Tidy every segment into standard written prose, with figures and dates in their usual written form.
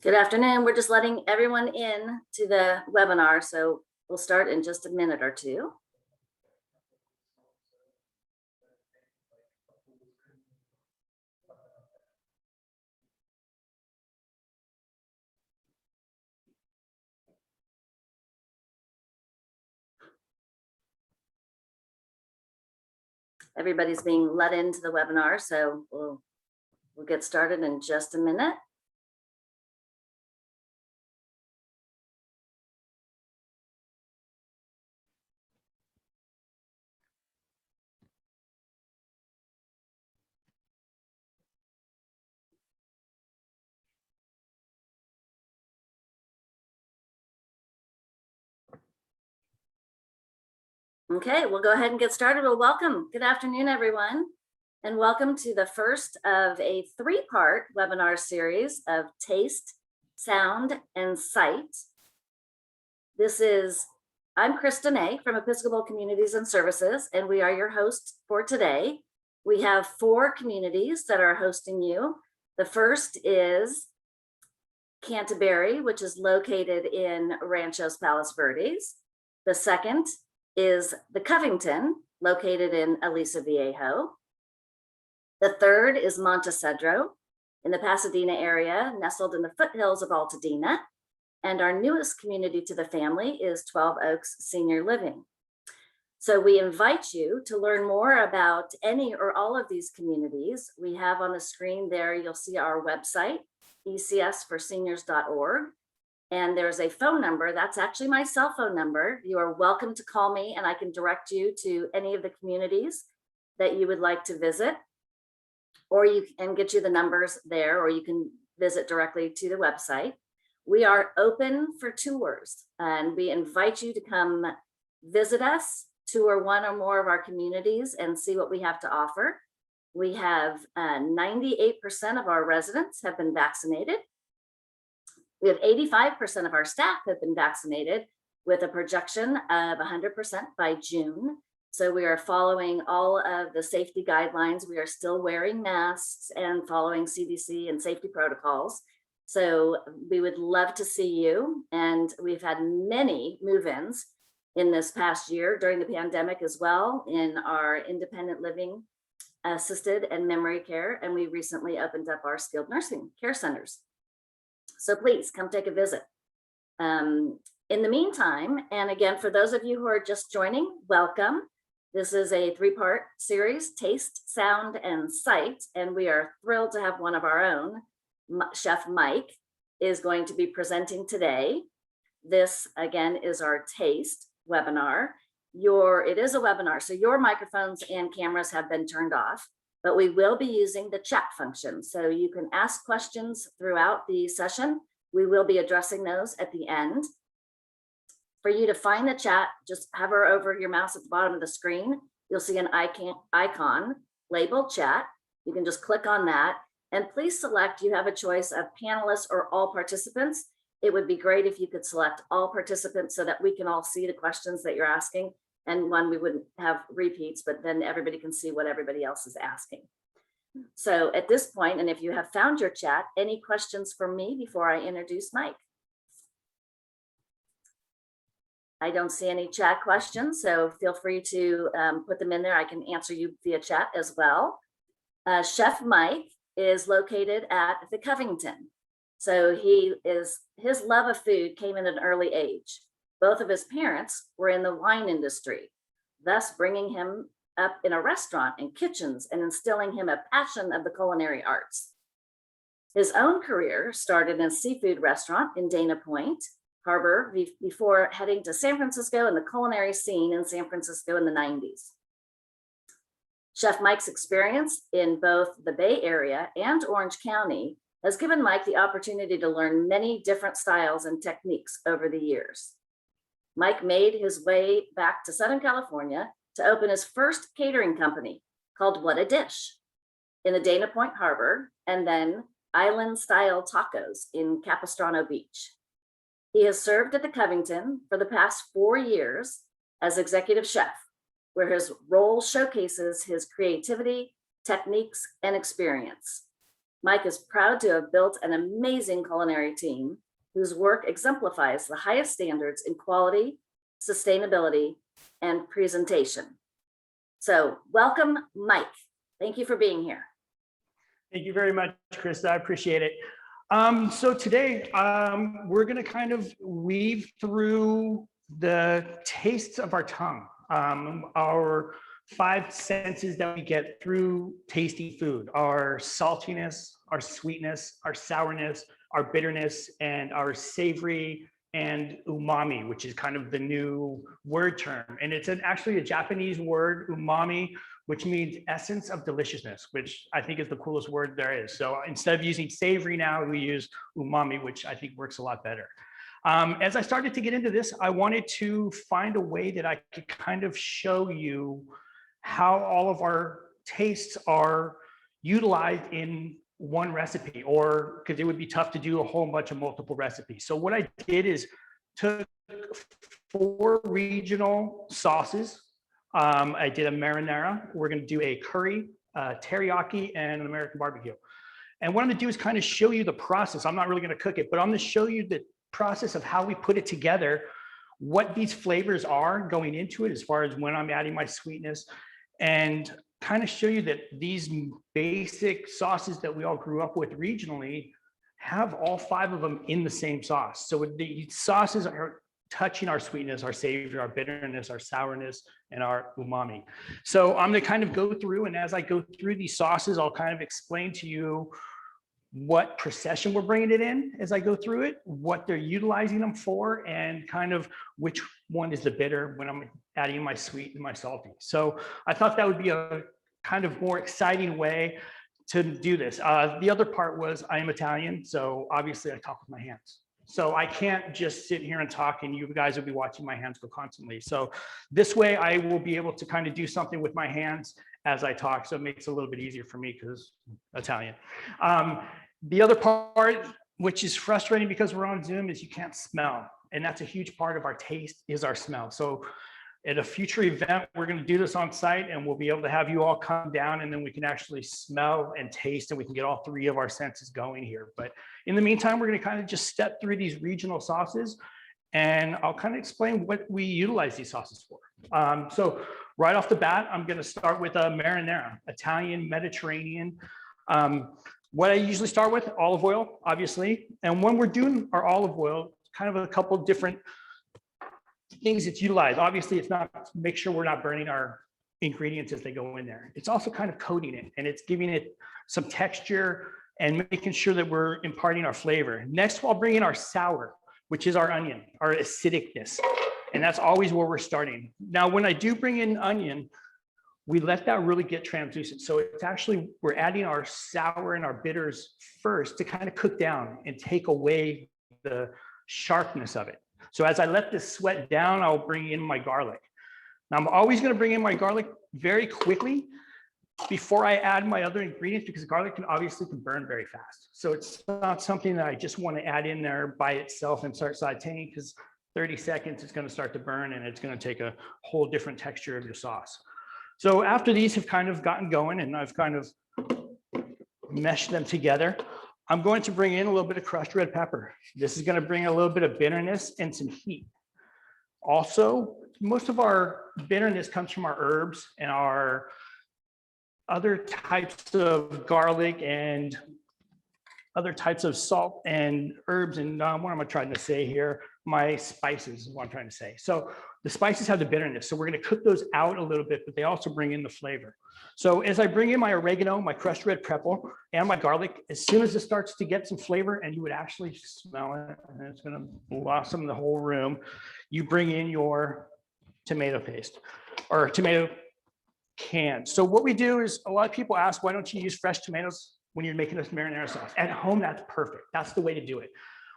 Good afternoon. We're just letting everyone in to the webinar, so we'll start in just a minute or two. Everybody's being let into the webinar, so we'll get started in just a minute. Okay, we'll go ahead and get started. Well, welcome. Good afternoon, everyone, and welcome to the first of a three-part webinar series of Taste, Sound, and Sight. I'm Krista May from Episcopal Communities and Services, and we are your hosts for today. We have 4 communities that are hosting you. The first is Canterbury, which is located in Rancho's Palos, Verdes. The second is the Covington, located in Aliso Viejo. The third is Montecedro in the Pasadena area, nestled in the foothills of Altadena. And our newest community to the family is 12 Oaks Senior Living. So we invite you to learn more about any or all of these communities. We have on the screen there, you'll see our website, ecsforseniors.org. And there's a phone number. That's actually my cell phone number. You are welcome to call me and I can direct you to any of the communities that you would like to visit, or you can get you the numbers there, or you can visit directly to the website. We are open for tours and we invite you to come visit us, tour one or more of our communities and see what we have to offer. We have 98% of our residents have been vaccinated. We have 85% of our staff have been vaccinated with a projection of 100% by June. So we are following all of the safety guidelines. We are still wearing masks and following CDC and safety protocols. So we would love to see you. And we've had many move-ins in this past year during the pandemic as well in our independent living, assisted and memory care. And we recently opened up our skilled nursing care centers. So please come take a visit. In the meantime, and again, for those of you who are just joining, welcome. This is a 3-part series, Taste, Sound, and Sight. And we are thrilled to have one of our own, Chef Mike, is going to be presenting today. This, again, is our Taste webinar. It is a webinar, so your microphones and cameras have been turned off. But we will be using the chat function. So you can ask questions throughout the session. We will be addressing those at the end. For you to find the chat, just hover over your mouse at the bottom of the screen. You'll see an icon labeled chat. You can just click on that. And please select, you have a choice of panelists or all participants. It would be great if you could select all participants so that we can all see the questions that you're asking. And one, we wouldn't have repeats, but then everybody can see what everybody else is asking. So at this point, and if you have found your chat, any questions for me before I introduce Mike? I don't see any chat questions, so feel free to put them in there. I can answer you via chat as well. Chef Mike is located at the Covington. So his love of food came at an early age. Both of his parents were in the wine industry, thus bringing him up in a restaurant and kitchens and instilling him a passion of the culinary arts. His own career started in a seafood restaurant in Dana Point Harbor before heading to San Francisco and the culinary scene in San Francisco in the 90s. Chef Mike's experience in both the Bay Area and Orange County has given Mike the opportunity to learn many different styles and techniques over the years. Mike made his way back to Southern California to open his first catering company called What a Dish in the Dana Point Harbor, and then Island Style Tacos in Capistrano Beach. He has served at the Covington for the past 4 years as executive chef, where his role showcases his creativity, techniques, and experience. Mike is proud to have built an amazing culinary team whose work exemplifies the highest standards in quality, sustainability, and presentation. So welcome, Mike. Thank you for being here. Thank you very much, Krista. I appreciate it. So today we're going to kind of weave through the tastes of our tongue, our 5 senses that we get through tasty food: our saltiness, our sweetness, our sourness, our bitterness, and our savory and umami, which is kind of the new word term. And it's actually a Japanese word, umami, which means essence of deliciousness, which I think is the coolest word there is. So instead of using savory now, we use umami, which I think works a lot better. As I started to get into this, I wanted to find a way that I could kind of show you how all of our tastes are utilized in one recipe, or because it would be tough to do a whole bunch of multiple recipes. So what I did is took 4 regional sauces. I did a marinara. We're going to do a curry, teriyaki, and an American barbecue. And what I'm going to do is kind of show you the process. I'm not really going to cook it, but I'm going to show you the process of how we put it together, what these flavors are going into it, as far as when I'm adding my sweetness, and kind of show you that these basic sauces that we all grew up with regionally have all 5 of them in the same sauce. So the sauces are touching our sweetness, our savory, our bitterness, our sourness, and our umami. So I'm going to kind of go through, and as I go through these sauces, I'll kind of explain to you what procession we're bringing it in as I go through it, what they're utilizing them for, and kind of which one is the bitter when I'm adding my sweet and my salty. So I thought that would be a kind of more exciting way to do this. The other part was I am Italian, so obviously I talk with my hands. So I can't just sit here and talk and you guys will be watching my hands go constantly. So this way I will be able to kind of do something with my hands as I talk. So it makes it a little bit easier for me because Italian. The other part, which is frustrating because we're on Zoom, is you can't smell. And that's a huge part of our taste is our smell. So at a future event, we're going to do this on site and we'll be able to have you all come down and then we can actually smell and taste and we can get all 3 of our senses going here. But in the meantime, we're going to kind of just step through these regional sauces and I'll kind of explain what we utilize these sauces for. So right off the bat, I'm going to start with a marinara, Italian, Mediterranean. What I usually start with, olive oil, obviously. And when we're doing our olive oil, kind of a couple different things it's utilized. Obviously, it's not make sure we're not burning our ingredients as they go in there. It's also kind of coating it and it's giving it some texture and making sure that we're imparting our flavor. Next, I'll bring in our sour, which is our onion, our acidicness. And that's always where we're starting. Now, when I do bring in onion, we let that really get translucent. So it's actually, we're adding our sour and our bitters first to kind of cook down and take away the sharpness of it. So as I let this sweat down, I'll bring in my garlic. Now I'm always going to bring in my garlic very quickly before I add my other ingredients because garlic can burn very fast. So it's not something that I just want to add in there by itself and start sauteing because 30 seconds it's going to start to burn and it's going to take a whole different texture of your sauce. So after these have kind of gotten going and I've kind of meshed them together, I'm going to bring in a little bit of crushed red pepper. This is going to bring a little bit of bitterness and some heat. Also, most of our bitterness comes from our herbs and our other types of garlic and other types of salt and herbs. And what am I trying to say here? My spices is what I'm trying to say. So the spices have the bitterness. So we're going to cook those out a little bit, but they also bring in the flavor. So as I bring in my oregano, my crushed red pepper, and my garlic, as soon as it starts to get some flavor and you would actually smell it, and it's going to blossom the whole room, you bring in your tomato paste or tomato can. So what we do is a lot of people ask, why don't you use fresh tomatoes when you're making this marinara sauce? At home, that's perfect. That's the way to do it.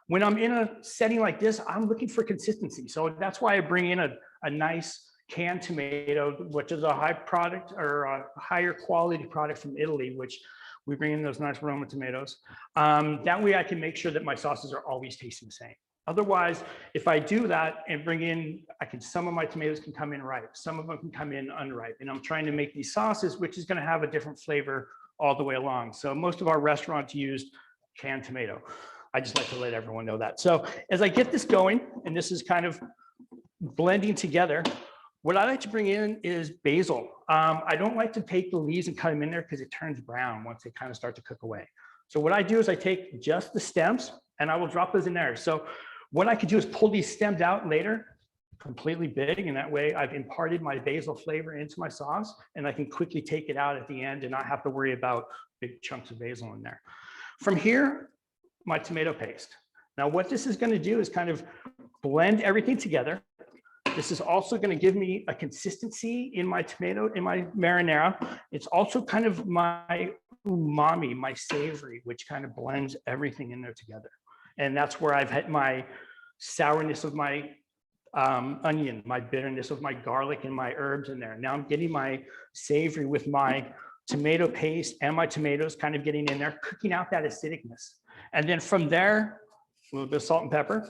When I'm in a setting like this, I'm looking for consistency. So that's why I bring in a nice canned tomato, which is a high product or a higher quality product from Italy, which we bring in those nice Roma tomatoes. That way I can make sure that my sauces are always tasting the same. Otherwise, if I do that and bring in, some of my tomatoes can come in ripe, some of them can come in unripe. And I'm trying to make these sauces, which is going to have a different flavor all the way along. So most of our restaurants use canned tomato. I just like to let everyone know that. So as I get this going, and this is kind of blending together, what I like to bring in is basil. I don't like to take the leaves and cut them in there because it turns brown once they kind of start to cook away. So what I do is I take just the stems and I will drop those in there. So what I could do is pull these stems out later, completely big, and that way I've imparted my basil flavor into my sauce, and I can quickly take it out at the end and not have to worry about big chunks of basil in there. From here, my tomato paste. Now what this is going to do is kind of blend everything together. This is also going to give me a consistency in my tomato, in my marinara. It's also kind of my umami, my savory, which kind of blends everything in there together. And that's where I've had my sourness of my onion, my bitterness of my garlic and my herbs in there. Now I'm getting my savory with my tomato paste and my tomatoes kind of getting in there, cooking out that acidicness. And then from there, a little bit of salt and pepper.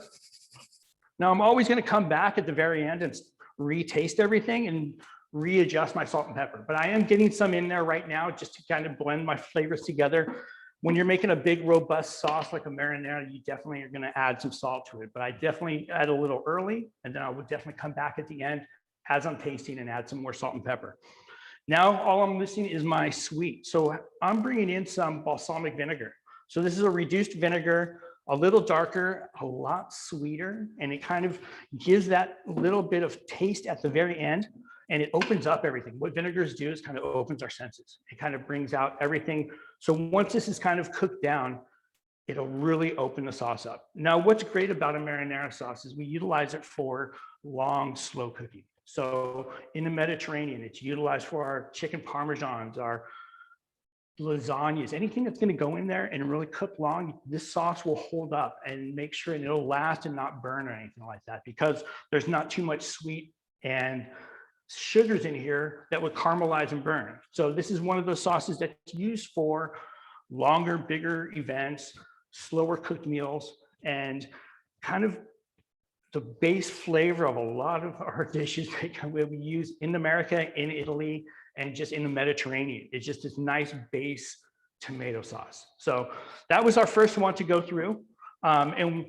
Now I'm always going to come back at the very end and retaste everything and readjust my salt and pepper, but I am getting some in there right now just to kind of blend my flavors together. When you're making a big robust sauce like a marinara, you definitely are going to add some salt to it, but I definitely add a little early, and then I would definitely come back at the end as I'm tasting and add some more salt and pepper. Now all I'm missing is my sweet. So I'm bringing in some balsamic vinegar. So this is a reduced vinegar, a little darker, a lot sweeter, and it kind of gives that little bit of taste at the very end, and it opens up everything. What vinegars do is kind of opens our senses. It kind of brings out everything. So once this is kind of cooked down, it'll really open the sauce up. Now, what's great about a marinara sauce is we utilize it for long, slow cooking. So in the Mediterranean, it's utilized for our chicken parmesans, our lasagnas, anything that's going to go in there and really cook long. This sauce will hold up and make sure and it'll last and not burn or anything like that, because there's not too much sweet and sugars in here that would caramelize and burn. So this is one of those sauces that's used for longer, bigger events, slower cooked meals, and kind of the base flavor of a lot of our dishes that we use in America, in Italy, and just in the Mediterranean. It's just this nice base tomato sauce. So that was our first one to go through. And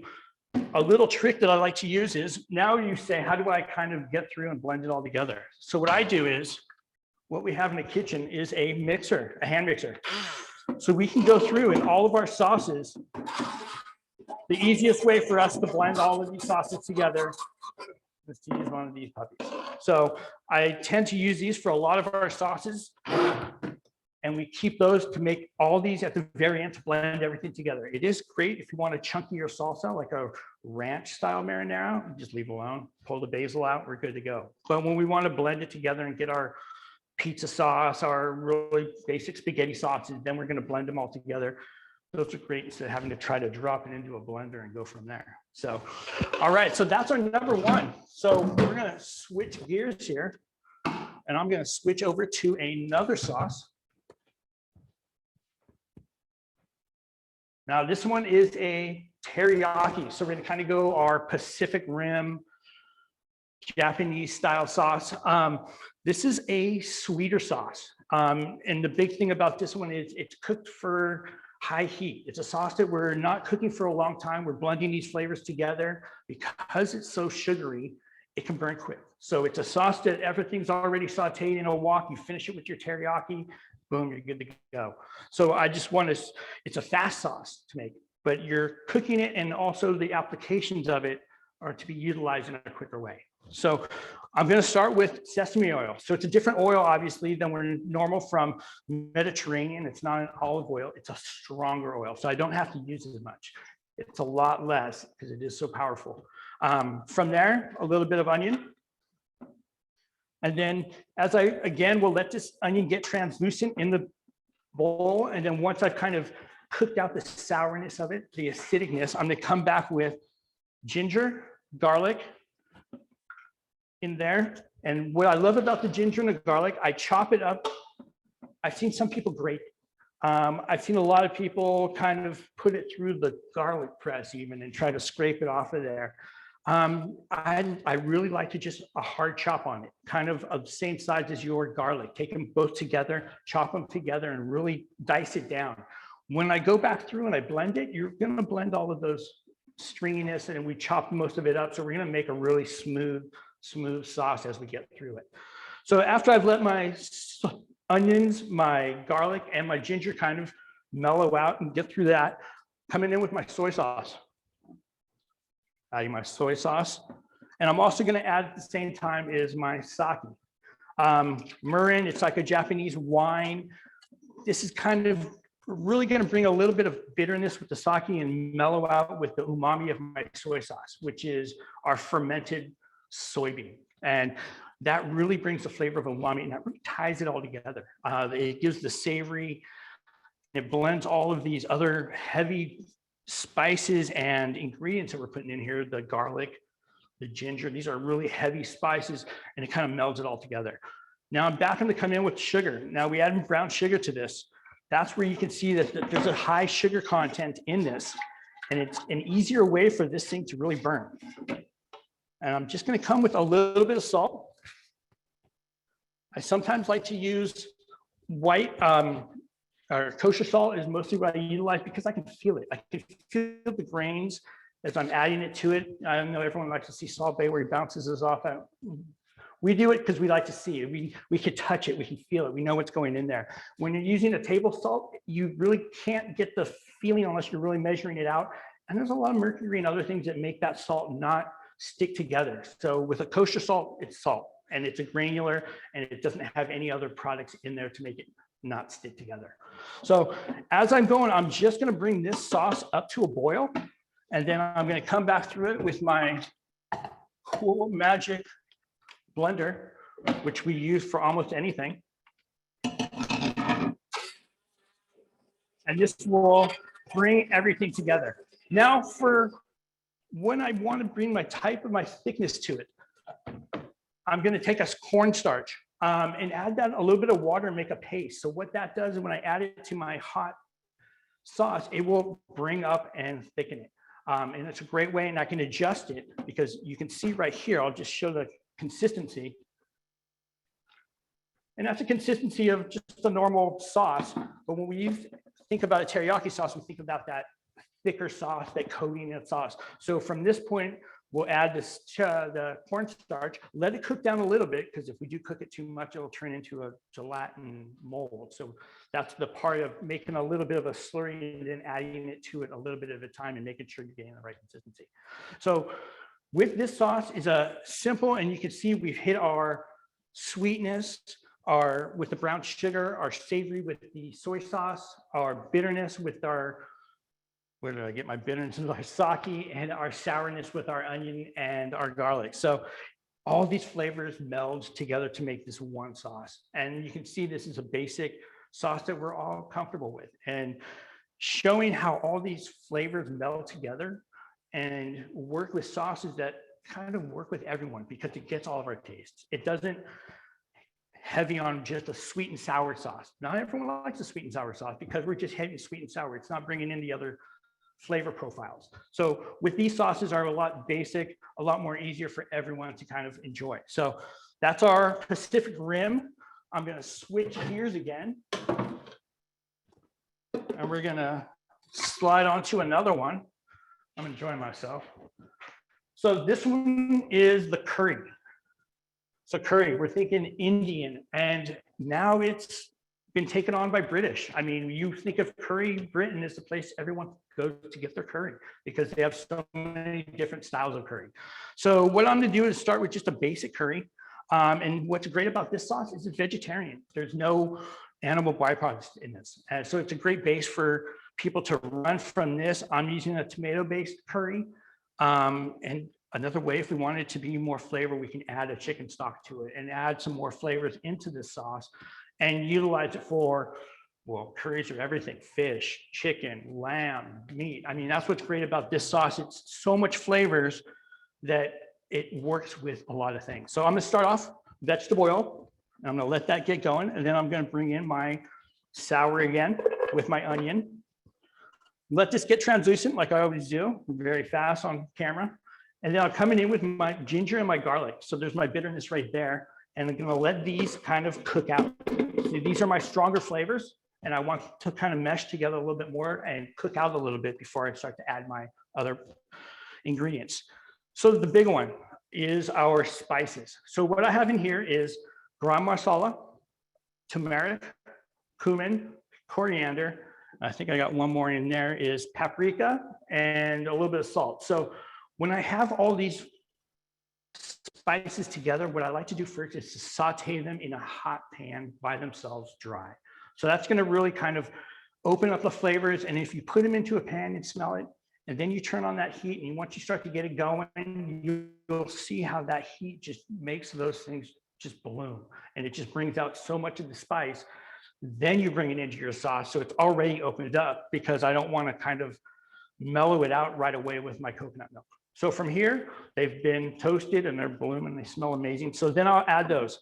a little trick that I like to use is, now you say, how do I kind of get through and blend it all together? So what I do is, what we have in the kitchen is a mixer, a hand mixer. So we can go through in all of our sauces. The easiest way for us to blend all of these sauces together is to use one of these puppies. So I tend to use these for a lot of our sauces, and we keep those to make all these at the very end to blend everything together. It is great if you want a chunkier salsa, like a ranch style marinara, just leave it alone, pull the basil out, we're good to go. But when we want to blend it together and get our pizza sauce, our really basic spaghetti sauces, then we're going to blend them all together. Those are great instead of having to try to drop it into a blender and go from there. So, all right, so that's our number one. So we're going to switch gears here, and I'm going to switch over to another sauce. Now this one is a teriyaki. So we're going to kind of go our Pacific Rim Japanese style sauce. This is a sweeter sauce. And the big thing about this one is it's cooked for high heat. It's a sauce that we're not cooking for a long time. We're blending these flavors together. Because it's so sugary, it can burn quick. So it's a sauce that everything's already sauteed in a wok. You finish it with your teriyaki, boom, you're good to go. So I just want to, it's a fast sauce to make, but you're cooking it, and also the applications of it are to be utilized in a quicker way. So I'm going to start with sesame oil. So it's a different oil, obviously, than we're normal from Mediterranean. It's not an olive oil. It's a stronger oil. So I don't have to use as much. It's a lot less because it is so powerful. From there, a little bit of onion. And then as I, again, will let this onion get translucent in the bowl. And then once I've kind of cooked out the sourness of it, the acidicness, I'm going to come back with ginger, garlic, in there. And what I love about the ginger and the garlic, I chop it up. I've seen some people grate it. I've seen a lot of people kind of put it through the garlic press even and try to scrape it off of there. I really like to just a hard chop on it, kind of the same size as your garlic. Take them both together, chop them together, and really dice it down. When I go back through and I blend it, you're going to blend all of those stringiness, and we chop most of it up. So we're going to make a really smooth sauce as we get through it. So after I've let my onions, my garlic, and my ginger kind of mellow out and get through that, coming in with my soy sauce. Adding my soy sauce. And I'm also going to add at the same time is my sake. Mirin, it's like a Japanese wine. This is kind of really going to bring a little bit of bitterness with the sake and mellow out with the umami of my soy sauce, which is our fermented soybean. And that really brings the flavor of umami, and that really ties it all together. It gives the savory, it blends all of these other heavy spices and ingredients that we're putting in here, the garlic, the ginger. These are really heavy spices, and it kind of melds it all together. Now I'm back to come in with sugar. Now we add brown sugar to this. That's where you can see that there's a high sugar content in this, and it's an easier way for this thing to really burn. And I'm just going to come with a little bit of salt. I sometimes like to use white or kosher salt is mostly what I utilize because I can feel it. I can feel the grains as I'm adding it to it. I know everyone likes to see Salt Bay where he bounces us off. We do it because we like to see it. We can touch it, we can feel it, we know what's going in there. When you're using a table salt, you really can't get the feeling unless you're really measuring it out. And there's a lot of mercury and other things that make that salt not stick together. So with a kosher salt, it's salt, and it's a granular, and it doesn't have any other products in there to make it not stick together. So as I'm going, I'm just going to bring this sauce up to a boil, and then I'm going to come back through it with my cool magic blender, which we use for almost anything. And this will bring everything together. Now for when I want to bring my type of my thickness to it, I'm going to take a cornstarch and add that a little bit of water and make a paste. So what that does is when I add it to my hot sauce, it will bring up and thicken it. And it's a great way, and I can adjust it because you can see right here, I'll just show the consistency. And that's the consistency of just a normal sauce. But when we think about a teriyaki sauce, we think about that thicker sauce, that coating of sauce. So from this point, we'll add this the cornstarch, let it cook down a little bit, because if we do cook it too much, it'll turn into a gelatin mold. So that's the part of making a little bit of a slurry and then adding it to it a little bit at a time and making sure you're getting the right consistency. So with this sauce is a simple, and you can see we've hit our sweetness, our with the brown sugar, our savory with the soy sauce, our bitterness with our, where did I get my bitterness with our sake, and our sourness with our onion and our garlic. So all these flavors meld together to make this one sauce. And you can see this is a basic sauce that we're all comfortable with, and showing how all these flavors meld together and work with sauces that kind of work with everyone, because it gets all of our tastes. It doesn't heavy on just a sweet and sour sauce. Not everyone likes a sweet and sour sauce because we're just heavy sweet and sour. It's not bringing in the other flavor profiles. So with these sauces are a lot basic, a lot more easier for everyone to kind of enjoy. So that's our Pacific Rim. I'm going to switch gears again, and we're going to slide onto another one. I'm enjoying myself. So this one is the curry. So curry, we're thinking Indian, and now it's been taken on by British. I mean, you think of curry, Britain is the place everyone goes to get their curry because they have so many different styles of curry. So what I'm going to do is start with just a basic curry. And what's great about this sauce is it's vegetarian. There's no animal byproducts in this. And so it's a great base for people to run from this. I'm using a tomato-based curry. And another way, if we want it to be more flavor, we can add a chicken stock to it and add some more flavors into this sauce and utilize it for, well, curries are everything: fish, chicken, lamb, meat. I mean, that's what's great about this sauce. It's so much flavors that it works with a lot of things. So I'm gonna start off vegetable oil. I'm gonna let that get going, and then I'm gonna bring in my sour again with my onion. Let this get translucent like I always do, very fast on camera. And then I'm coming in with my ginger and my garlic. So there's my bitterness right there. And I'm gonna let these kind of cook out. See, these are my stronger flavors, and I want to kind of mesh together a little bit more and cook out a little bit before I start to add my other ingredients. So the big one is our spices. So what I have in here is garam masala, turmeric, cumin, coriander. I think I got one more in there, is paprika and a little bit of salt. So when I have all these spices together, what I like to do first is to saute them in a hot pan by themselves dry. So that's going to really kind of open up the flavors. And if you put them into a pan and smell it, and then you turn on that heat, and once you start to get it going, you'll see how that heat just makes those things just bloom. And it just brings out so much of the spice. Then you bring it into your sauce. So it's already opened up, because I don't want to kind of mellow it out right away with my coconut milk. So from here, they've been toasted and they're blooming, they smell amazing. So then I'll add those.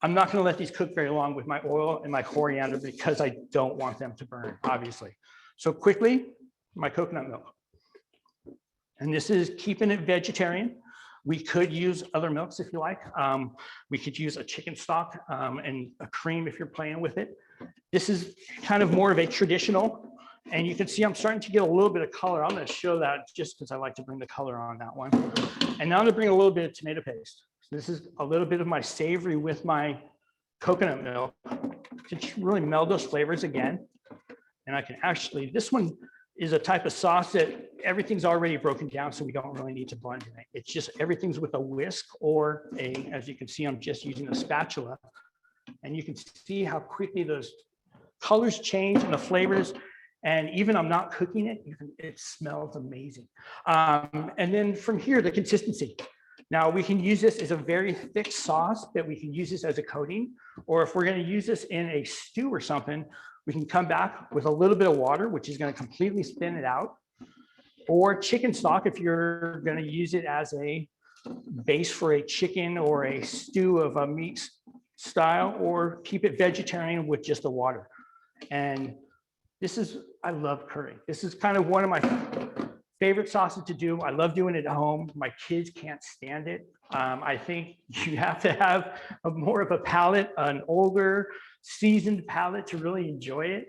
I'm not going to let these cook very long with my oil and my coriander, because I don't want them to burn, obviously. So quickly, my coconut milk. And this is keeping it vegetarian. We could use other milks if you like. We could use a chicken stock and a cream if you're playing with it. This is kind of more of a traditional. And you can see I'm starting to get a little bit of color. I'm going to show that just because I like to bring the color on that one. And now I'm going to bring a little bit of tomato paste. So this is a little bit of my savory with my coconut milk to really meld those flavors again. And I can actually, this one is a type of sauce that everything's already broken down, so we don't really need to blend it. It's just everything's with a whisk or a, as you can see, I'm just using a spatula. And you can see how quickly those colors change and the flavors. And even I'm not cooking it, it smells amazing. And then from here, the consistency. Now we can use this as a very thick sauce, that we can use this as a coating, or if we're going to use this in a stew or something, we can come back with a little bit of water, which is going to completely thin it out, or chicken stock if you're going to use it as a base for a chicken or a stew of a meat style, or keep it vegetarian with just the water. And this is, I love curry. This is kind of one of my favorite sauces to do. I love doing it at home. My kids can't stand it. I think you have to have more of a palate, an older, seasoned palate to really enjoy it.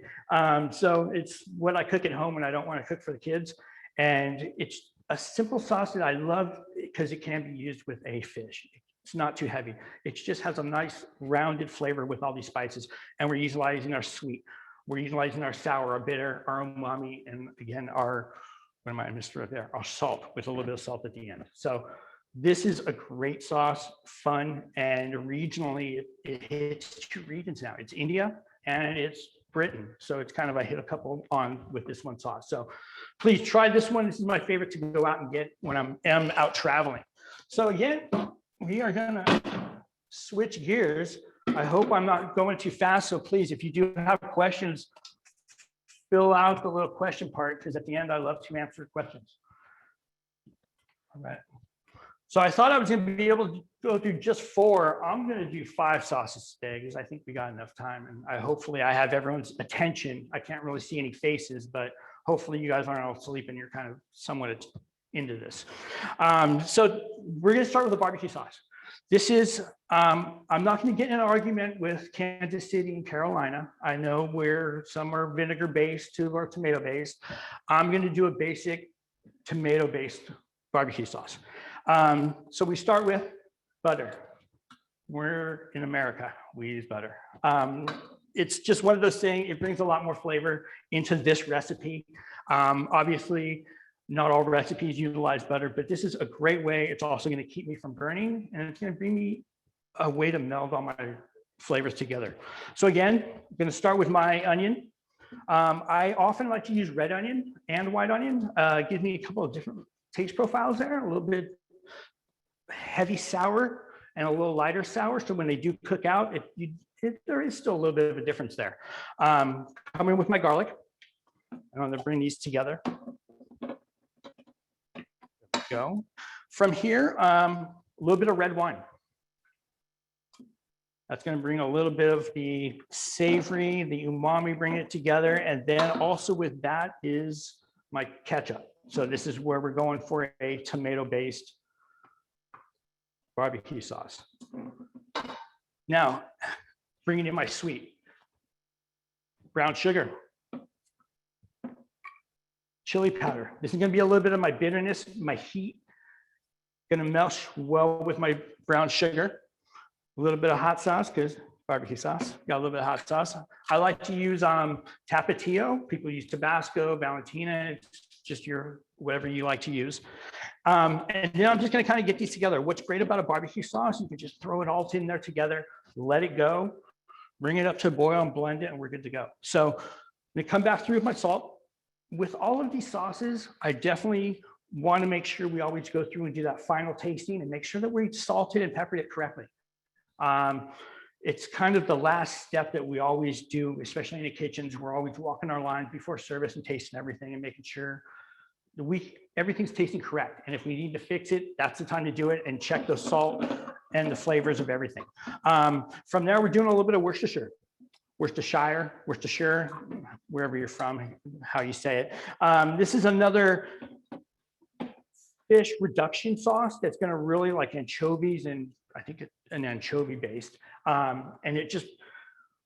So it's what I cook at home when I don't want to cook for the kids. And it's a simple sauce that I love because it can be used with a fish. It's not too heavy. It just has a nice rounded flavor with all these spices. And we're utilizing our sweet. We're utilizing our sour, our bitter, our umami, and again, our, what am I missing right there? Our salt, with a little bit of salt at the end. So this is a great sauce, fun, and regionally, it hits 2 regions now. It's India and it's Britain. So it's kind of, I hit a couple on with this one sauce. So please try this one. This is my favorite to go out and get when I'm out traveling. So again, we are gonna switch gears. I hope I'm not going too fast. So please, if you do have questions, fill out the little question part, because at the end, I love to answer questions. All right. So I thought I was going to be able to go through just 4. I'm going to do 5 sauces today, because I think we got enough time. And hopefully I have everyone's attention. I can't really see any faces, but hopefully you guys aren't all asleep and you're kind of somewhat into this. So we're going to start with the barbecue sauce. This is, I'm not going to get in an argument with Kansas City and Carolina. I know where some are vinegar based, some are tomato based. I'm going to do a basic tomato based barbecue sauce. So we start with butter. We're in America, we use butter. It's just one of those things, it brings a lot more flavor into this recipe. Obviously, not all recipes utilize butter, but this is a great way. It's also going to keep me from burning, and it's going to bring me a way to meld all my flavors together. So again, I'm going to start with my onion. I often like to use red onion and white onion. Gives me a couple of different taste profiles there, a little bit heavy sour and a little lighter sour. So when they do cook out, there is still a little bit of a difference there. Coming with my garlic, and I'm going to bring these together. Go. From here, a little bit of red wine. That's going to bring a little bit of the savory, the umami, bring it together. And then also with that is my ketchup. So this is where we're going for a tomato-based barbecue sauce. Now, bringing in my sweet. Brown sugar. Chili powder. This is going to be a little bit of my bitterness, my heat. Going to mesh well with my brown sugar. A little bit of hot sauce, because barbecue sauce, got a little bit of hot sauce. I like to use Tapatio. People use Tabasco, Valentina. It's just your, whatever you like to use. And then I'm just going to kind of get these together. What's great about a barbecue sauce, you can just throw it all in there together, let it go, bring it up to a boil and blend it, and we're good to go. So I'm going to come back through with my salt. With all of these sauces, I definitely want to make sure we always go through and do that final tasting and make sure that we salted and peppered it correctly. It's kind of the last step that we always do, especially in the kitchens. We're always walking our lines before service and tasting everything and making sure everything's tasting correct. And if we need to fix it, that's the time to do it and check the salt and the flavors of everything. From there, we're doing a little bit of Worcestershire, wherever you're from, how you say it. This is another fish reduction sauce that's going to really like anchovies, and I think it's an anchovy based, and it just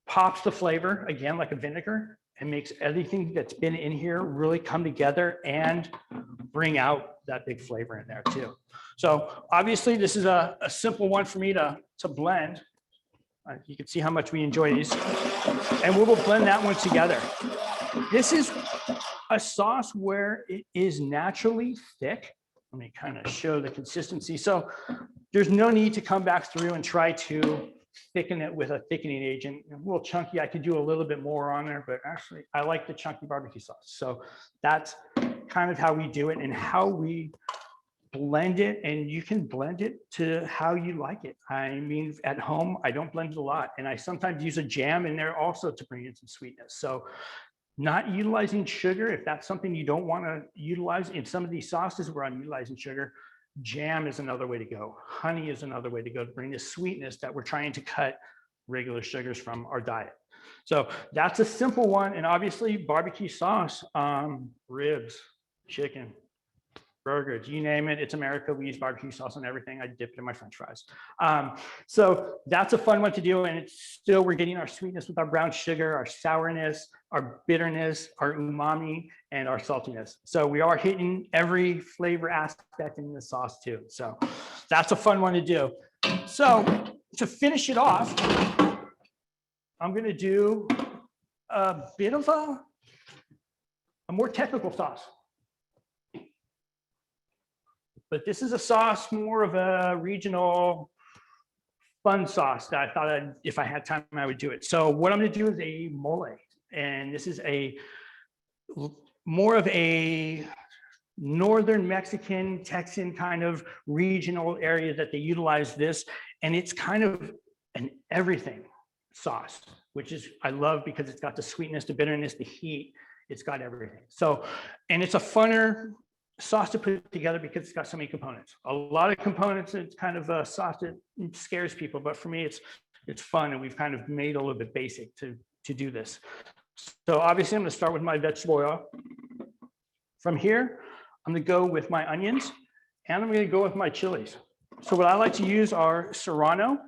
pops the flavor again like a vinegar and makes everything that's been in here really come together and bring out that big flavor in there too. So obviously this is a simple one for me to blend. You can see how much we enjoy these, and we will blend that one together. This is a sauce where it is naturally thick. Let me kind of show the consistency. So there's no need to come back through and try to thicken it with a thickening agent. A little chunky, I could do a little bit more on there, but actually I like the chunky barbecue sauce. So that's kind of how we do it and how we blend it, and you can blend it to how you like it. I mean, at home, I don't blend it a lot, and I sometimes use a jam in there also to bring in some sweetness. So not utilizing sugar, if that's something you don't want to utilize in some of these sauces where I'm utilizing sugar, jam is another way to go. Honey is another way to go to bring the sweetness that we're trying to cut regular sugars from our diet. So that's a simple one. And obviously barbecue sauce, ribs, chicken, burgers, you name it, it's America. We use barbecue sauce on everything. I dip it in my French fries. So that's a fun one to do. And it's still, we're getting our sweetness with our brown sugar, our sourness, our bitterness, our umami, and our saltiness. So we are hitting every flavor aspect in the sauce too. So that's a fun one to do. So to finish it off, I'm going to do a bit of a more technical sauce. But this is a sauce, more of a regional fun sauce that I thought if I had time, I would do it. So what I'm going to do is a mole. And this is more of a northern Mexican, Texan kind of regional area that they utilize this. And it's kind of an everything sauce, which is, I love because it's got the sweetness, the bitterness, the heat. It's got everything. So, and it's a funner sauce to put together because it's got so many components. A lot of components, it's kind of a sauce that scares people, but for me, it's fun, and we've kind of made a little bit basic to do this. So obviously, I'm going to start with my vegetable oil. From here, I'm going to go with my onions, and I'm going to go with my chilies. So what I like to use are serrano.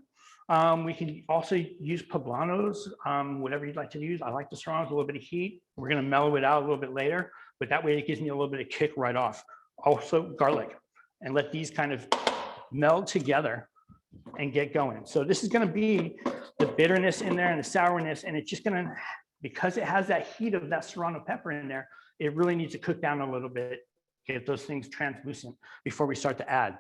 We can also use poblanos, whatever you'd like to use. I like the serrano with a little bit of heat. We're going to mellow it out a little bit later, but that way it gives me a little bit of kick right off. Also garlic, and let these kind of meld together and get going. So this is going to be the bitterness in there and the sourness, and it's just going to, because it has that heat of that serrano pepper in there, it really needs to cook down a little bit, get those things translucent before we start to add.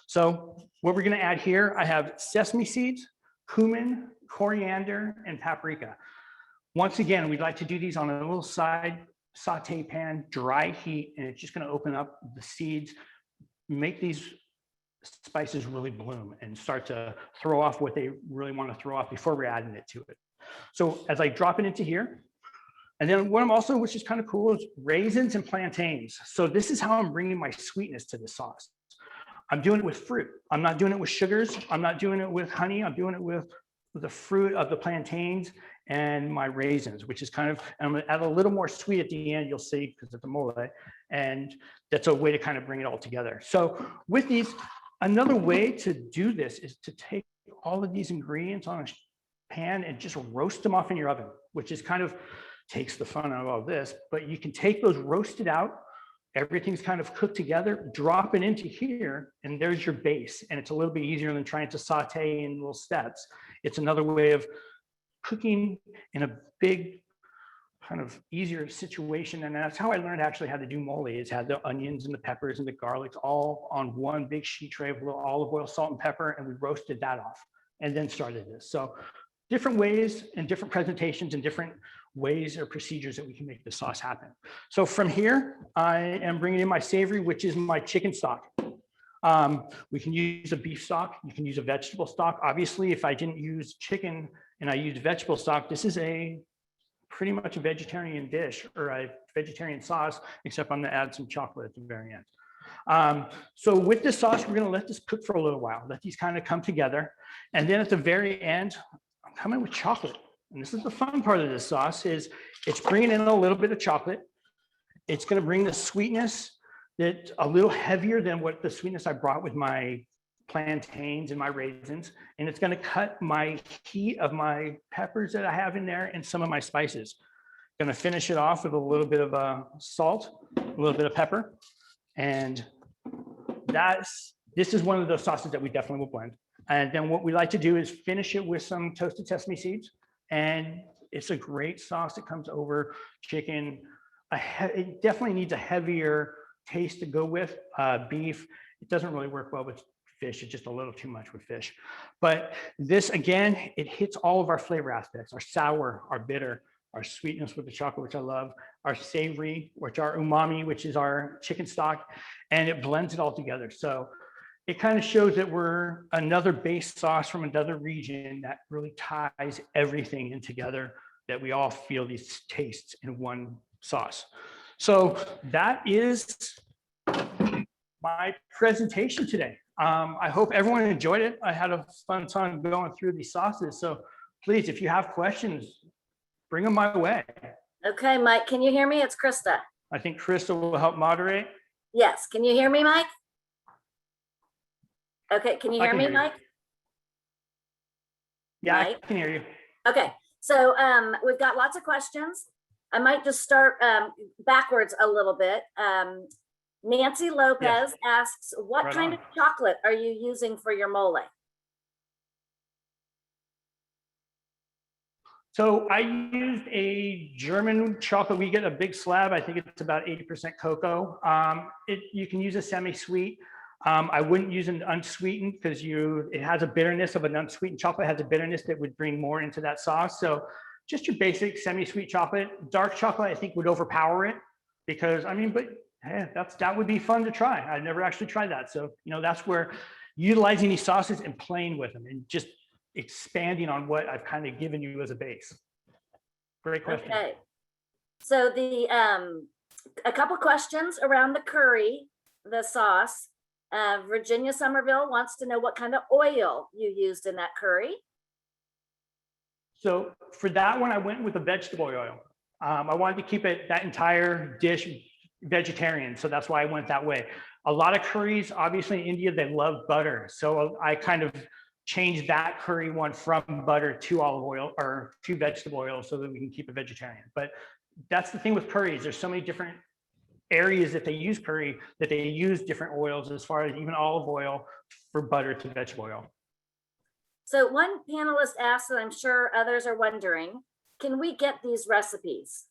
So what we're going to add here, I have sesame seeds, cumin, coriander, and paprika. Once again, we'd like to do these on a little side saute pan, dry heat, and it's just going to open up the seeds, make these spices really bloom and start to throw off what they really want to throw off before we're adding it to it. So as I drop it into here, and then what I'm also, which is kind of cool, is raisins and plantains. So this is how I'm bringing my sweetness to the sauce. I'm doing it with fruit. I'm not doing it with sugars. I'm not doing it with honey. I'm doing it with the fruit of the plantains and my raisins, which is kind of, and I'm going to add a little more sweet at the end, you'll see, because it's a mole, and that's a way to kind of bring it all together. So with these, Another way to do this is to take all of these ingredients on a pan and just roast them off in your oven, which is kind of takes the fun out of all this, but you can take those roasted out, everything's kind of cooked together, drop it into here, and there's your base. And it's a little bit easier than trying to saute in little steps. It's another way of cooking in a big, kind of easier situation. And that's how I learned actually how to do mole, is had the onions and the peppers and the garlics all on one big sheet tray of little olive oil, salt, and pepper, and we roasted that off and then started this. So different ways and different presentations and different ways or procedures that we can make the sauce happen. So from here, I am bringing in my savory, which is my chicken stock. We can use a beef stock, you can use a vegetable stock. Obviously, if I didn't use chicken and I used vegetable stock, this is pretty much a vegetarian dish or a vegetarian sauce, except I'm gonna add some chocolate at the very end. So with this sauce, we're gonna let this cook for a little while, let these kind of come together. And then at the very end, I'm coming with chocolate. And this is the fun part of this sauce, is it's bringing in a little bit of chocolate. It's gonna bring the sweetness that's a little heavier than what the sweetness I brought with my plantains and my raisins. And it's gonna cut my heat of my peppers that I have in there and some of my spices. Gonna finish it off with a little bit of salt, a little bit of pepper. And this is one of those sauces that we definitely will blend. And then what we like to do is finish it with some toasted sesame seeds. And it's a great sauce that comes over chicken. It definitely needs a heavier taste to go with beef. It doesn't really work well with fish. It's just a little too much with fish. But this, again, it hits all of our flavor aspects, our sour, our bitter, our sweetness with the chocolate, which I love, our savory, which are umami, which is our chicken stock, and it blends it all together. So it kind of shows that we're another base sauce from another region that really ties everything in together, that we all feel these tastes in one sauce. So that is my presentation today. I hope everyone enjoyed it. I had a fun time going through these sauces. So please, if you have questions, bring them my way. Okay, Mike, can you hear me? It's Krista. I think Krista will help moderate. Yes, can you hear me, Mike? Okay, can you hear me, Mike? Yeah, Mike? I can hear you. Okay, so we've got lots of questions. I might just start backwards a little bit. Nancy Lopez asks, what Right kind on. of chocolate are you using for your mole? So I used a German chocolate. We get a big slab. I think it's about 80% cocoa. You can use a semi-sweet. I wouldn't use an unsweetened because it has a bitterness of an unsweetened chocolate, has a bitterness that would bring more into that sauce. So just your basic semi-sweet chocolate. Dark chocolate, I think, would overpower it because, I mean, but hey, that would be fun to try. I've never actually tried that. So, that's where utilizing these sauces and playing with them and just expanding on what I've kind of given you as a base. Great question. Okay. So a couple questions around the curry, the sauce. Virginia Somerville wants to know what kind of oil you used in that curry. So for that one, I went with a vegetable oil. I wanted to keep that entire dish vegetarian. So that's why I went that way. A lot of curries, obviously in India, they love butter. So I kind of changed that curry one from butter to olive oil or to vegetable oil so that we can keep it vegetarian. But that's the thing with curries. There's so many different areas that they use curry, that they use different oils, as far as even olive oil for butter to vegetable oil. So one panelist asked, and I'm sure others are wondering, can we get these recipes?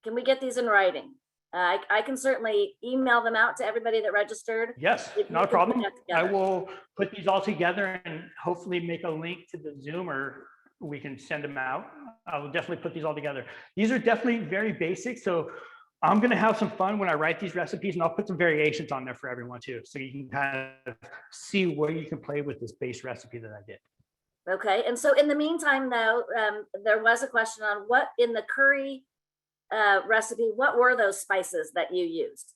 Can we get these in writing? I can certainly email them out to everybody that registered. Yes, not a problem. I will put these all together and hopefully make a link to the Zoom, or we can send them out. I will definitely put these all together. These are definitely very basic. So I'm going to have some fun when I write these recipes, and I'll put some variations on there for everyone too. So you can kind of see where you can play with this base recipe that I did. Okay. And so in the meantime, though, there was a question on what in the curry recipe, what were those spices that you used?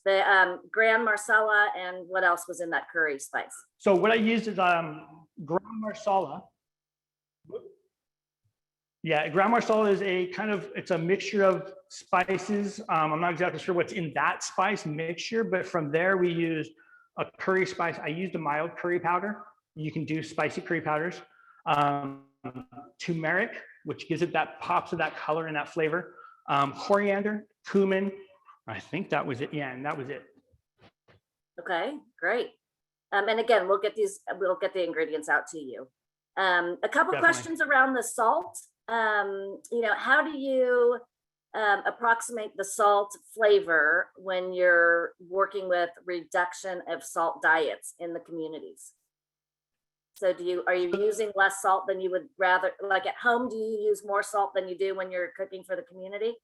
The Gran Marsala, and what else was in that curry spice? So what I used is Gran Marsala. Yeah, ground marsala is a kind of, it's a mixture of spices. I'm not exactly sure what's in that spice mixture, but from there we use a curry spice. I used a mild curry powder. You can do spicy curry powders. Um, Turmeric, which gives it that pops of that color and that flavor. Coriander, cumin. I think that was it. Yeah, and that was it. Okay, great. And again, we'll get the ingredients out to you. A couple Definitely. questions around the salt. How do you approximate the salt flavor when you're working with reduction of salt diets in the communities? So are you using less salt than you would rather, like at home, do you use more salt than you do when you're cooking for the community?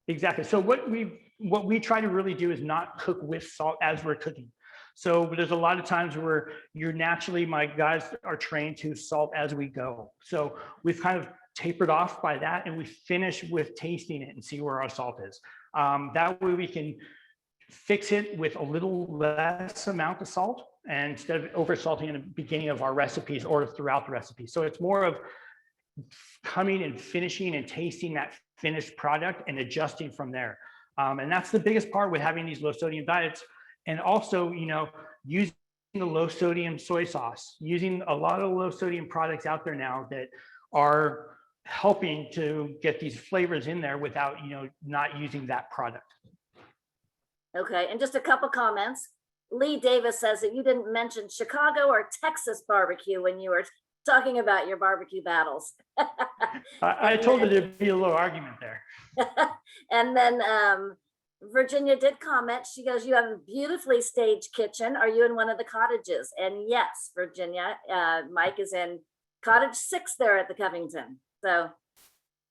Exactly. So what we try to really do is not cook with salt as we're cooking. So there's a lot of times where my guys are trained to salt as we go. So we've kind of tapered off by that, and we finish with tasting it and see where our salt is. That way we can fix it with a little less amount of salt, and instead of over salting in the beginning of our recipes or throughout the recipe. So it's more of coming and finishing and tasting that finished product and adjusting from there. And that's the biggest part with having these low sodium diets. And also, using the low sodium soy sauce, using a lot of low sodium products out there now that are helping to get these flavors in there without, not using that product. Okay, and just a couple comments. Lee Davis says that you didn't mention Chicago or Texas barbecue when you were talking about your barbecue battles. I told her there'd be a little argument there. And then Virginia did comment. She goes, "You have a beautifully staged kitchen. Are you in one of the cottages?" And yes, Virginia, Mike is in cottage 6 there at the Covington. So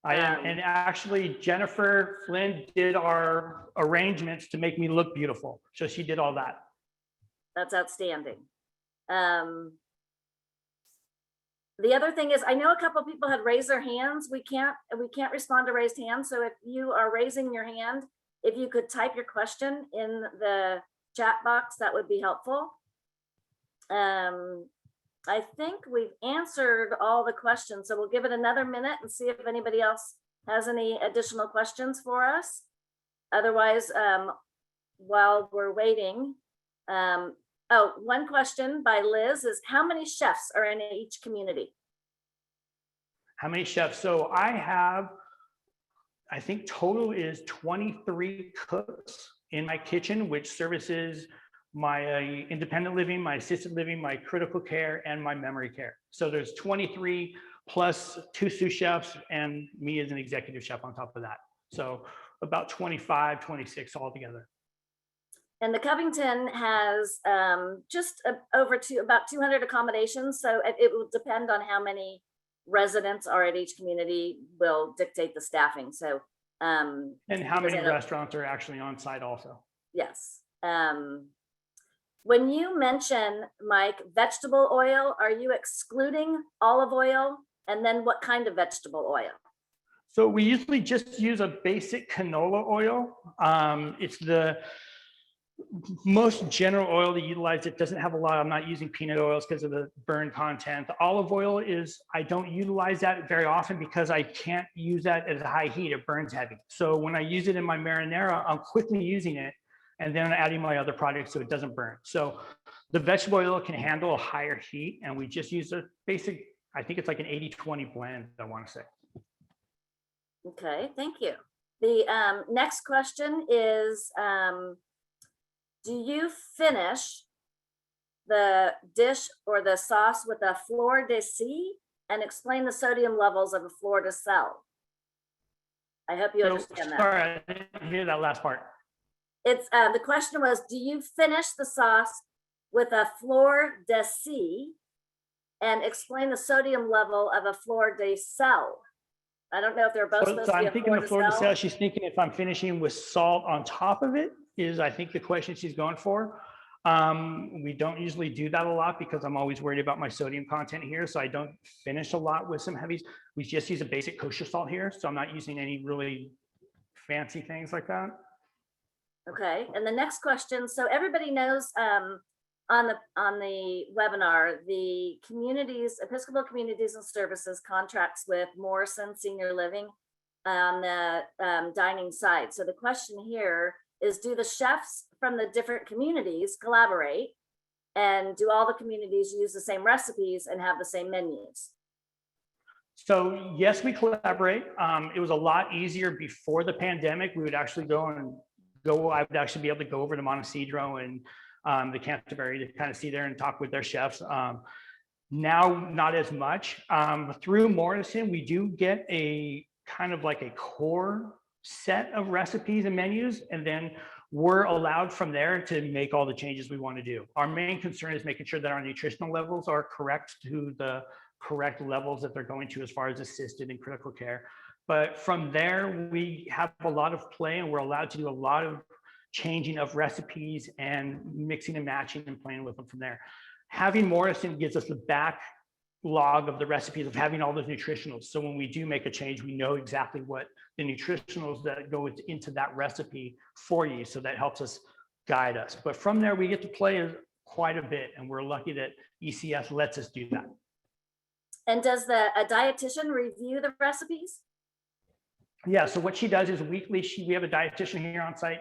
I am, and actually Jennifer Flynn did our arrangements to make me look beautiful. So she did all that. That's outstanding. The other thing is, I know a couple of people had raised their hands. We can't respond to raised hands. So if you are raising your hand, if you could type your question in the chat box, that would be helpful. I think we've answered all the questions, so we'll give it another minute and see if anybody else has any additional questions for us. Otherwise, while we're waiting, one question by Liz is, how many chefs are in each community? How many chefs? So I think total is 23 cooks in my kitchen, which services my independent living, my assisted living, my critical care, and my memory care. So there's 23 plus 2 sous chefs and me as an executive chef on top of that. So about 25, 26 altogether. And the Covington has just about 200 accommodations. So it will depend on how many residents are at each community will dictate the staffing. So and how many restaurants are actually on site also. Yes. When you mention, Mike, vegetable oil, are you excluding olive oil? And then what kind of vegetable oil? So we usually just use a basic canola oil. It's the most general oil to utilize. It doesn't have a lot. I'm not using peanut oils because of the burn content. The olive oil I don't utilize that very often because I can't use that at a high heat. It burns heavy. So when I use it in my marinara, I'm quickly using it and then adding my other products so it doesn't burn. So the vegetable oil can handle a higher heat, and we just use a basic, I think it's like an 80-20 blend, I want to say. Okay, thank you. The next question is, do you finish the dish or the sauce with a fleur de sel and explain the sodium levels of a fleur de sel? I hope you understand that. Sorry, I didn't hear that last part. It's the question was, do you finish the sauce with a fleur de sel and explain the sodium level of a fleur de sel? I don't know if they're both supposed to be I'm thinking the fleur de sel. She's thinking if I'm finishing with salt on top of it is, I think, the question she's going for. We don't usually do that a lot because I'm always worried about my sodium content here. So I don't finish a lot with some heavies. We just use a basic kosher salt here. So I'm not using any really fancy things like that. Okay, and the next question. So everybody knows on the webinar, the communities, Episcopal Communities and Services contracts with Morrison Senior Living on the dining side. So the question here is, do the chefs from the different communities collaborate? And do all the communities use the same recipes and have the same menus? So yes, we collaborate. It was a lot easier before the pandemic. We would actually I would actually be able to go over to Montecedro and the Canterbury to kind of see there and talk with their chefs. Now, not as much. Through Morrison, we do get a kind of like a core set of recipes and menus, and then we're allowed from there to make all the changes we want to do. Our main concern is making sure that our nutritional levels are correct to the correct levels that they're going to as far as assisted and critical care. But from there, we have a lot of play, and we're allowed to do a lot of changing of recipes and mixing and matching and playing with them from there. Having Morrison gives us the backlog of the recipes of having all those nutritionals. So when we do make a change, we know exactly what the nutritionals that go into that recipe for you. So that helps us guide us. But from there, we get to play quite a bit, and we're lucky that ECS lets us do that. And does a dietitian review the recipes? Yeah, so what she does is weekly, we have a dietitian here on site,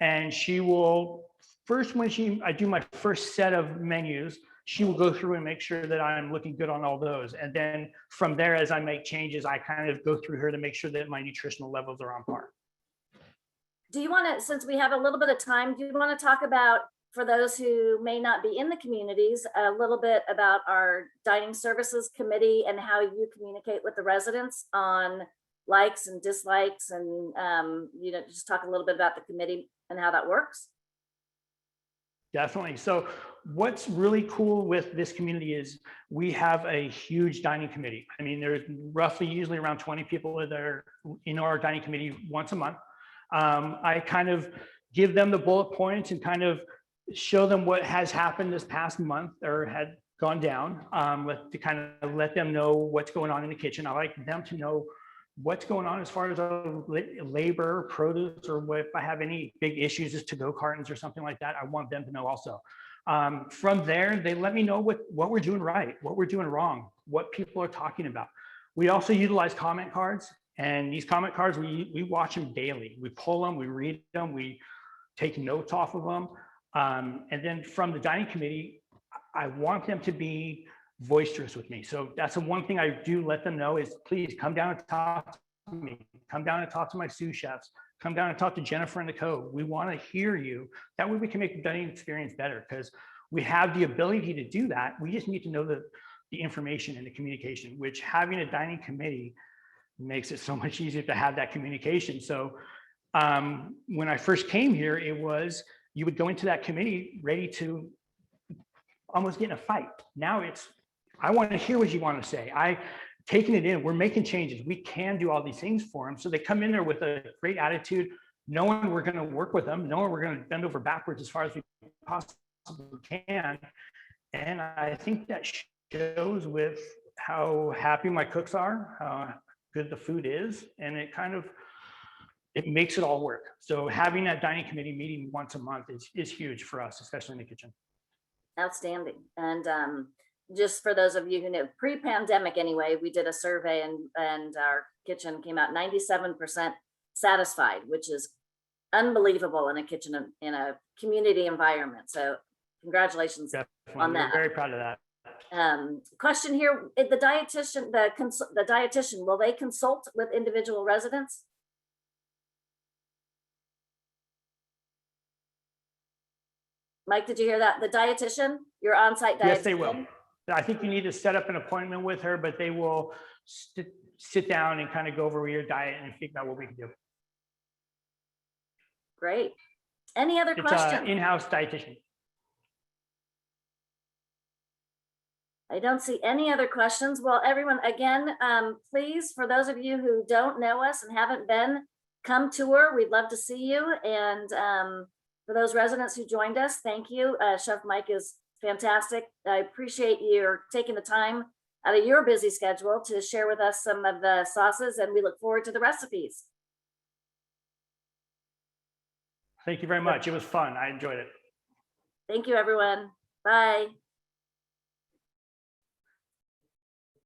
and she will, first when I do my first set of menus, she will go through and make sure that I'm looking good on all those. And then from there, as I make changes, I kind of go through her to make sure that my nutritional levels are on par. Do you want to, since we have a little bit of time, do you want to talk about, for those who may not be in the communities, a little bit about our dining services committee and how you communicate with the residents on likes and dislikes, and just talk a little bit about the committee and how that works? Definitely. So what's really cool with this community is we have a huge dining committee. I mean, there's roughly usually around 20 people that are in our dining committee once a month. I kind of give them the bullet points and kind of show them what has happened this past month or had gone down, to kind of let them know what's going on in the kitchen. I like them to know what's going on as far as labor, produce, or what, if I have any big issues as to-go cartons or something like that, I want them to know also. From there, they let me know what we're doing right, what we're doing wrong, what people are talking about. We also utilize comment cards, and these comment cards, we watch them daily. We pull them, we read them, we take notes off of them. And then from the dining committee, I want them to be boisterous with me. So that's the one thing I do let them know is, please come down and talk to me. Come down and talk to my sous chefs. Come down and talk to Jennifer and the code. We want to hear you. That way we can make the dining experience better, because we have the ability to do that. We just need to know the information and the communication, which having a dining committee makes it so much easier to have that communication. So when I first came here, it was, you would go into that committee ready to almost get in a fight. Now it's, I want to hear what you want to say. Taking it in, we're making changes. We can do all these things for them. So they come in there with a great attitude, knowing we're going to work with them, knowing we're going to bend over backwards as far as we possibly can. And I think that shows with how happy my cooks are, how good the food is, and it makes it all work. So having that dining committee meeting once a month is huge for us, especially in the kitchen. Outstanding. And just for those of you who know, pre-pandemic anyway, we did a survey, and our kitchen came out 97% satisfied, which is unbelievable in a kitchen in a community environment. So congratulations. Definitely. On that. We're very proud of that. Question here: the dietitian, will they consult with individual residents? Mike, did you hear that? The dietitian, your on-site dietitian? Yes, they will. I think you need to set up an appointment with her, but they will sit down and kind of go over your diet and figure out what we can do. Great. Any other questions? It's an in-house dietitian. I don't see any other questions. Well, everyone, again, please, for those of you who don't know us and haven't been, come tour. We'd love to see you. And for those residents who joined us, thank you. Chef Mike is fantastic. I appreciate you taking the time out of your busy schedule to share with us some of the sauces, and we look forward to the recipes. Thank you very much. It was fun. I enjoyed it. Thank you, everyone. Bye.